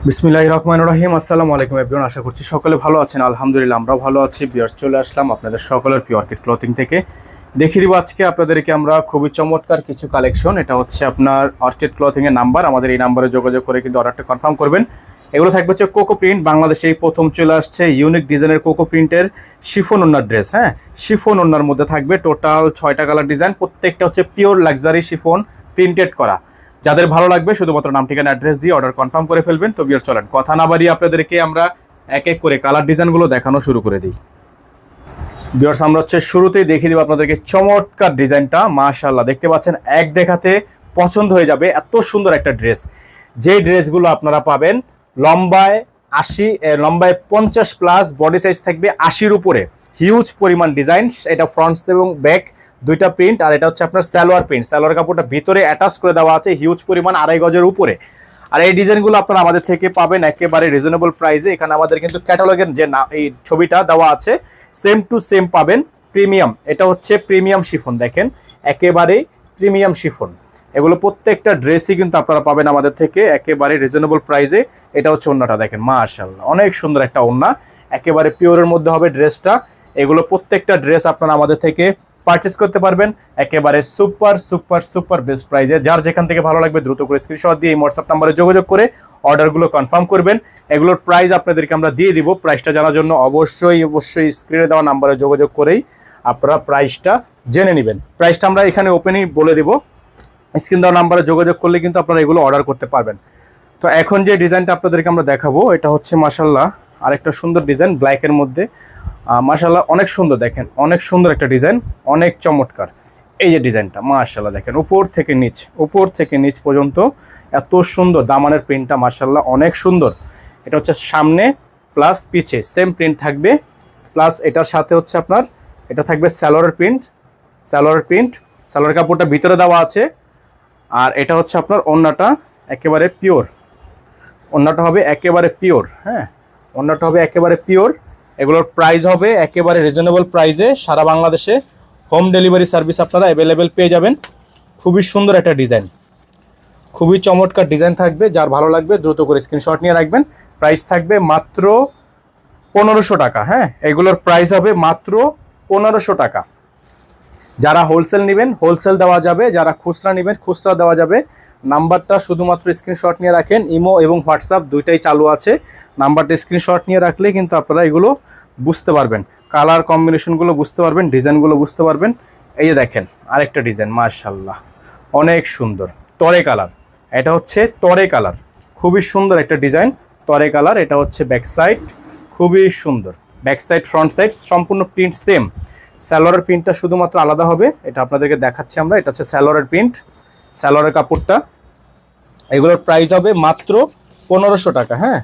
বিসমিল্লাহির রহমানির রহিম। আসসালামু আলাইকুম এভরিওয়ান, আশা করছি সকলে ভালো আছেন। আলহামদুলিল্লাহ আমরাও ভালো আছি। বিয়ার চলে আসলাম আপনাদের সকলের পিওর অর্কিড ক্লথিং থেকে। দেখিয়ে দিব আজকে আপনাদেরকে আমরা খুবই চমৎকার কিছু কালেকশন। এটা হচ্ছে আপনার অর্কিড ক্লথিং এর নাম্বার। আমাদের এই নাম্বারে যোগাযোগ করে কিন্তু অর্ডারটা কনফার্ম করবেন। এগুলো থাকবে হচ্ছে কোকো প্রিন্ট, বাংলাদেশে এই প্রথম চলে আসছে ইউনিক ডিজাইনের কোকো প্রিন্টের শিফন ওন্নার ড্রেস। হ্যাঁ, শিফন ওন্নার মধ্যে থাকবে টোটাল 6টা কালার ডিজাইন, প্রত্যেকটা হচ্ছে পিওর লাক্সারি শিফন প্রিন্টেড করা। যাদের ভালো লাগবে শুধুমাত্র নাম ঠিকানা অ্যাড্রেস দিয়ে অর্ডার কনফার্ম করে ফেলবেন। তো বিয়ার চলেন কথা না বাড়িয়ে আপনাদেরকে আমরা এক এক করে কালার ডিজাইনগুলো দেখানো শুরু করে দিই। বিয়ার্স, আমরা হচ্ছে শুরুতেই দেখিয়ে দিব আপনাদেরকে চমৎকার ডিজাইনটা। মাশাআল্লাহ, দেখতে পাচ্ছেন এক দেখাতে পছন্দ হয়ে যাবে, এত সুন্দর একটা ড্রেস। যে ড্রেসগুলো আপনারা পাবেন লম্বায় 80, লম্বায় 50 প্লাস, বডি সাইজ থাকবে 80-র উপরে, হিউজ পরিমাণ ডিজাইন। এটা ফ্রন্ট এবং ব্যাক দুইটা প্রিন্ট, আর এটা হচ্ছে আপনার সালোয়ার প্রিন্ট। সালোয়ার কাপড়টা ভিতরে অ্যাটাচ করে দেওয়া আছে, হিউজ পরিমাণ 2.5 গজের উপরে। আর এই ডিজাইনগুলো আপনারা আমাদের থেকে পাবেন একেবারে রিজনেবল প্রাইসে। এখানে আমাদের কিন্তু ক্যাটালগের যে এই ছবিটা দেওয়া আছে সেম টু সেম পাবেন। প্রিমিয়াম, এটা হচ্ছে প্রিমিয়াম শিফন, দেখেন একেবারে প্রিমিয়াম শিফন। এগুলো প্রত্যেকটা ড্রেসই কিন্তু আপনারা পাবেন আমাদের থেকে একেবারে রিজনেবল প্রাইসে। এটা হচ্ছে ওড়নাটা, দেখেন মাশাআল্লাহ অনেক সুন্দর একটা ওড়না, একেবারে পিওরের মধ্যে হবে ড্রেসটা। এগুলো প্রত্যেকটা ড্রেস আপনারা আমাদের থেকে পারচেস করতে পারবেন একেবারে সুপার সুপার সুপার বেস্ট প্রাইসে। যার যেখান থেকে ভালো লাগবে দ্রুত করে স্ক্রিনশট দিয়ে এই হোয়াটসঅ্যাপ নাম্বারে যোগাযোগ করে অর্ডারগুলো কনফার্ম করবেন। এগুলোর প্রাইস আপনাদেরকে আমরা দিয়ে দিব। প্রাইসটা জানার জন্য অবশ্যই স্ক্রিনে দেওয়া নাম্বারে যোগাযোগ করেই আপনারা প্রাইসটা জেনে নেবেন। প্রাইসটা আমরা এখানে ওপেনই বলে দিব, স্ক্রিন দেওয়া নাম্বারে যোগাযোগ করলে কিন্তু আপনারা এগুলো অর্ডার করতে পারবেন। তো এখন যে ডিজাইনটা আপনাদেরকে আমরা দেখাবো এটা হচ্ছে মাশাআল্লাহ আরেকটা সুন্দর ডিজাইন ব্ল্যাকের মধ্যে। মাশাআল্লাহ অনেক সুন্দর, দেখেন অনেক সুন্দর একটা ডিজাইন, অনেক চমৎকার। এই যে ডিজাইনটা মাশাআল্লাহ দেখেন উপর থেকে নিচ পর্যন্ত এত সুন্দর দামানের প্রিন্টটা মাশাআল্লাহ অনেক সুন্দর। এটা হচ্ছে সামনে প্লাস পিছে সেম প্রিন্ট থাকবে, প্লাস এটার সাথে হচ্ছে আপনার এটা থাকবে সালোয়ারের প্রিন্ট। সালোয়ার কাপড়টা ভিতরে দেওয়া আছে। আর এটা হচ্ছে আপনার ওড়নাটা একেবারে পিওর, ওড়নাটা হবে একেবারে পিওর। হ্যাঁ, ওড়নাটা হবে একেবারে পিওর। এগুলোর প্রাইস হবে একেবারে রিজনেবল প্রাইসে। সারা বাংলাদেশে হোম ডেলিভারি সার্ভিস আপনারা অ্যাভেলেবেল পেয়ে যাবেন। খুবই সুন্দর একটা ডিজাইন, খুবই চমৎকার ডিজাইন থাকবে। যার ভালো লাগবে দ্রুত করে স্ক্রিনশট নিয়ে রাখবেন। প্রাইস থাকবে মাত্র 1500 টাকা। হ্যাঁ, এগুলোর প্রাইস হবে মাত্র 1500 টাকা। যারা হোলসেল নেবেন হোলসেল দেওয়া যাবে, যারা খুচরা নেবেন খুচরা দেওয়া যাবে। নাম্বারটা শুধুমাত্র স্ক্রিনশট নিয়ে রাখেন, ইমো এবং হোয়াটসঅ্যাপ দুইটাই চালু আছে। নাম্বারটা স্ক্রিনশট নিয়ে রাখলে কিন্তু আপনারা এগুলো বুঝতে পারবেন, কালার কম্বিনেশনগুলো বুঝতে পারবেন, ডিজাইনগুলো বুঝতে পারবেন। এই যে দেখেন আরেকটা ডিজাইন মাশাআল্লাহ অনেক সুন্দর, তরে কালার। এটা হচ্ছে তরে কালার, খুবই সুন্দর একটা ডিজাইন, তরে কালার। এটা হচ্ছে ব্যাক সাইড, খুবই সুন্দর। ব্যাক সাইড ফ্রন্ট সাইড সম্পূর্ণ প্রিন্ট সেম। সালোয়ারের প্রিন্টটা শুধুমাত্র আলাদা হবে, এটা আপনাদেরকে দেখাচ্ছি আমরা। এটা হচ্ছে সালোয়ারের প্রিন্ট, সালোয়ারের কাপড়টা। এগুলোর প্রাইস হবে মাত্র 1500 টাকা। হ্যাঁ,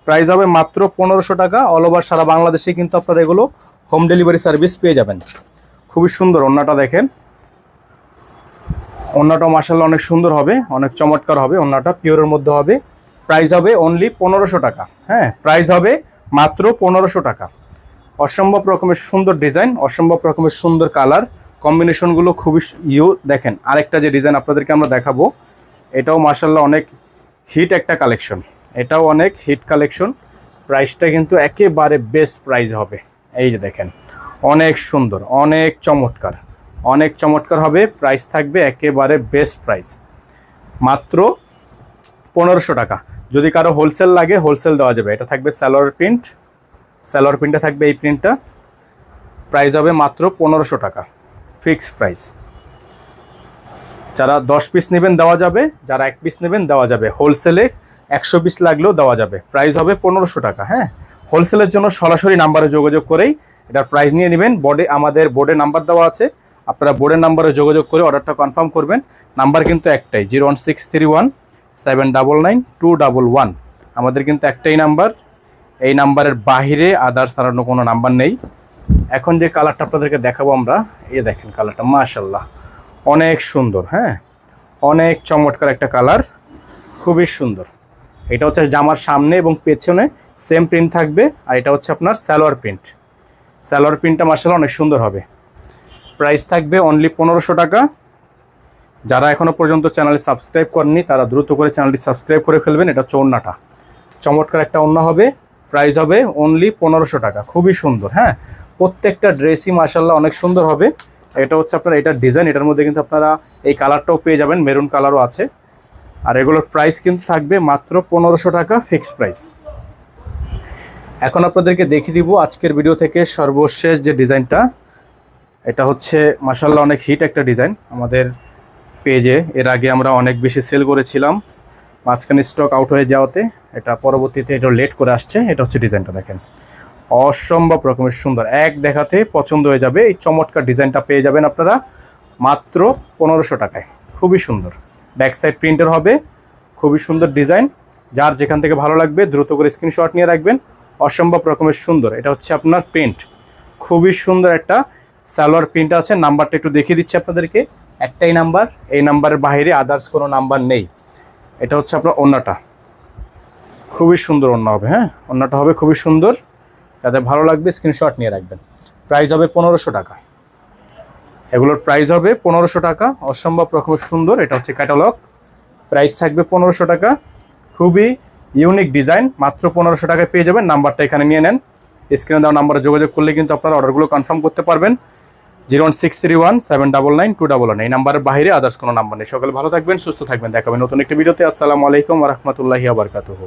প্রাইস হবে মাত্র 1500 টাকা। অল ওভার সারা বাংলাদেশে কিন্তু আপনারা এগুলো হোম ডেলিভারি সার্ভিস পেয়ে যাবেন। খুবই সুন্দর ওড়নাটা দেখেন, ওড়নাটা মাশাআল্লাহ অনেক সুন্দর হবে, অনেক চমৎকার হবে। ওড়নাটা পিওরের মধ্যে হবে। প্রাইস হবে অনলি 1500 টাকা। হ্যাঁ, প্রাইস হবে মাত্র 1500 টাকা। অসম্ভব রকমের সুন্দর ডিজাইন, অসম্ভব রকমের সুন্দর কালার কম্বিনেশনগুলো খুবই দেখেন আরেকটা যে ডিজাইন আপনাদেরকে আমরা দেখাবো, এটাও মাশাআল্লাহ অনেক হিট একটা কালেকশন, এটাও অনেক হিট কালেকশন। প্রাইসটা কিন্তু একেবারে বেস্ট প্রাইস হবে। এই যে দেখেন অনেক সুন্দর, অনেক চমৎকার, অনেক চমৎকার হবে। প্রাইস থাকবে একেবারে বেস্ট প্রাইস মাত্র 1500 টাকা। যদি কারো হোলসেল লাগে হোলসেল দেওয়া যাবে। এটা থাকবে সালোয়ার প্রিন্ট, সালোয়ার প্রিন্টটা থাকবে এই প্রিন্টটা। প্রাইস হবে মাত্র 1500 টাকা, ফিক্সড প্রাইস। যারা 10 পিস নেবেন দেওয়া যাবে, যারা 1 পিস নেবেন দেওয়া যাবে। হোলসেলে 100 পিস লাগলেও দেওয়া যাবে। প্রাইস হবে 1500 টাকা। হ্যাঁ, হোলসেলের জন্য সরাসরি নাম্বারে যোগাযোগ করেই এটার প্রাইস নিয়ে নেবেন। আমাদের বোর্ডে নাম্বার দেওয়া আছে, আপনারা বোর্ডের নাম্বারে যোগাযোগ করে অর্ডারটা কনফার্ম করবেন। নাম্বার কিন্তু একটাই, 01631799211। আমাদের কিন্তু একটাই নাম্বার, এই নাম্বারের বাহিরে আদার্স আর অন্য কোনো নাম্বার নেই। এখন যে কালারটা আপনাদেরকে দেখাবো আমরা, এই দেখেন কালারটা মাশাআল্লাহ অনেক সুন্দর। হ্যাঁ, অনেক চমৎকার একটা কালার, খুবই সুন্দর। এটা হচ্ছে জামার সামনে এবং পেছনে সেম প্রিন্ট থাকবে। আর এটা হচ্ছে আপনার সালোয়ার প্রিন্ট, সালোয়ার প্রিন্টটা মাশাআল্লাহ অনেক সুন্দর হবে। প্রাইস থাকবে অনলি 1500 টাকা। যারা এখনও পর্যন্ত চ্যানেলে সাবস্ক্রাইব করেননি তারা দ্রুত করে চ্যানেলটি সাবস্ক্রাইব করে ফেলবেন। এটা হচ্ছে ওড়নাটা, চমৎকার একটা ওড়না হবে, প্রাইস হবে অনলি 1500 টাকা। খুবই সুন্দর, হ্যাঁ, প্রত্যেকটা ড্রেসই মাশাআল্লাহ অনেক সুন্দর হবে। এটা হচ্ছে আপনার এটার ডিজাইন, এটার মধ্যে কিন্তু আপনারা এই কালারটাও পেয়ে যাবেন, মেরুন কালারও আছে। আর এগুলোর প্রাইস কিন্তু থাকবে মাত্র 1500 টাকা ফিক্সড প্রাইস। এখন আপনাদেরকে দেখিয়ে দিব আজকের ভিডিও থেকে সর্বশেষ যে ডিজাইনটা, এটা হচ্ছে মাশাআল্লাহ অনেক হিট একটা ডিজাইন আমাদের পেজে। এর আগে আমরা অনেক বেশি সেল করেছিলাম, মাঝখানে স্টক আউট হয়ে যাওয়াতে এটা পরবর্তীতে এটা লেট করে আসছে। এটা হচ্ছে ডিজাইনটা, দেখেন অসম্ভব রকমের সুন্দর, এক দেখাতে পছন্দ হয়ে যাবে। এই চমৎকার ডিজাইনটা পেয়ে যাবেন আপনারা মাত্র 1500 টাকায়। খুবই সুন্দর, ব্যাক সাইড প্রিন্টের হবে, খুবই সুন্দর ডিজাইন। যার যেখান থেকে ভালো লাগবে দ্রুত করে স্ক্রিনশট নিয়ে রাখবেন। অসম্ভব রকমের সুন্দর, এটা হচ্ছে আপনার প্রিন্ট, খুবই সুন্দর একটা সালোয়ার প্রিন্ট আছে। নাম্বারটা একটু দেখিয়ে দিচ্ছি আপনাদেরকে, একটাই নাম্বার, এই নাম্বারের বাইরে আদার্স কোনো নাম্বার নেই। এটা হচ্ছে আপনার ওড়নাটা, খুবই সুন্দর ওড়না হবে, হ্যাঁ, ওড়নাটা হবে খুবই সুন্দর। যাদের ভালো লাগবে স্ক্রিনশট নিয়ে রাখবেন। প্রাইস হবে 1500 টাকা, এগুলোর প্রাইস হবে 1500 টাকা। অসম্ভব রকমের সুন্দর, এটা হচ্ছে ক্যাটালগ, প্রাইস থাকবে 1500 টাকা। খুবই ইউনিক ডিজাইন, মাত্র 1500 টাকায় পেয়ে যাবেন। নাম্বারটা এখানে নিয়ে নেন, স্ক্রিনে দেওয়া নাম্বারে যোগাযোগ করলে কিন্তু আপনারা অর্ডারগুলো কনফার্ম করতে পারবেন। 01631799211, এই নাম্বারের বাইরে আদার্স কোনো নাম্বার নেই। সকালে ভালো থাকবেন, সুস্থ থাকবেন, দেখাবেন নতুন একটি ভিডিওতে। আসসালামু আলাইকুম ওয়া রাহমাতুল্লাহি ওয়া বারাকাতুহু।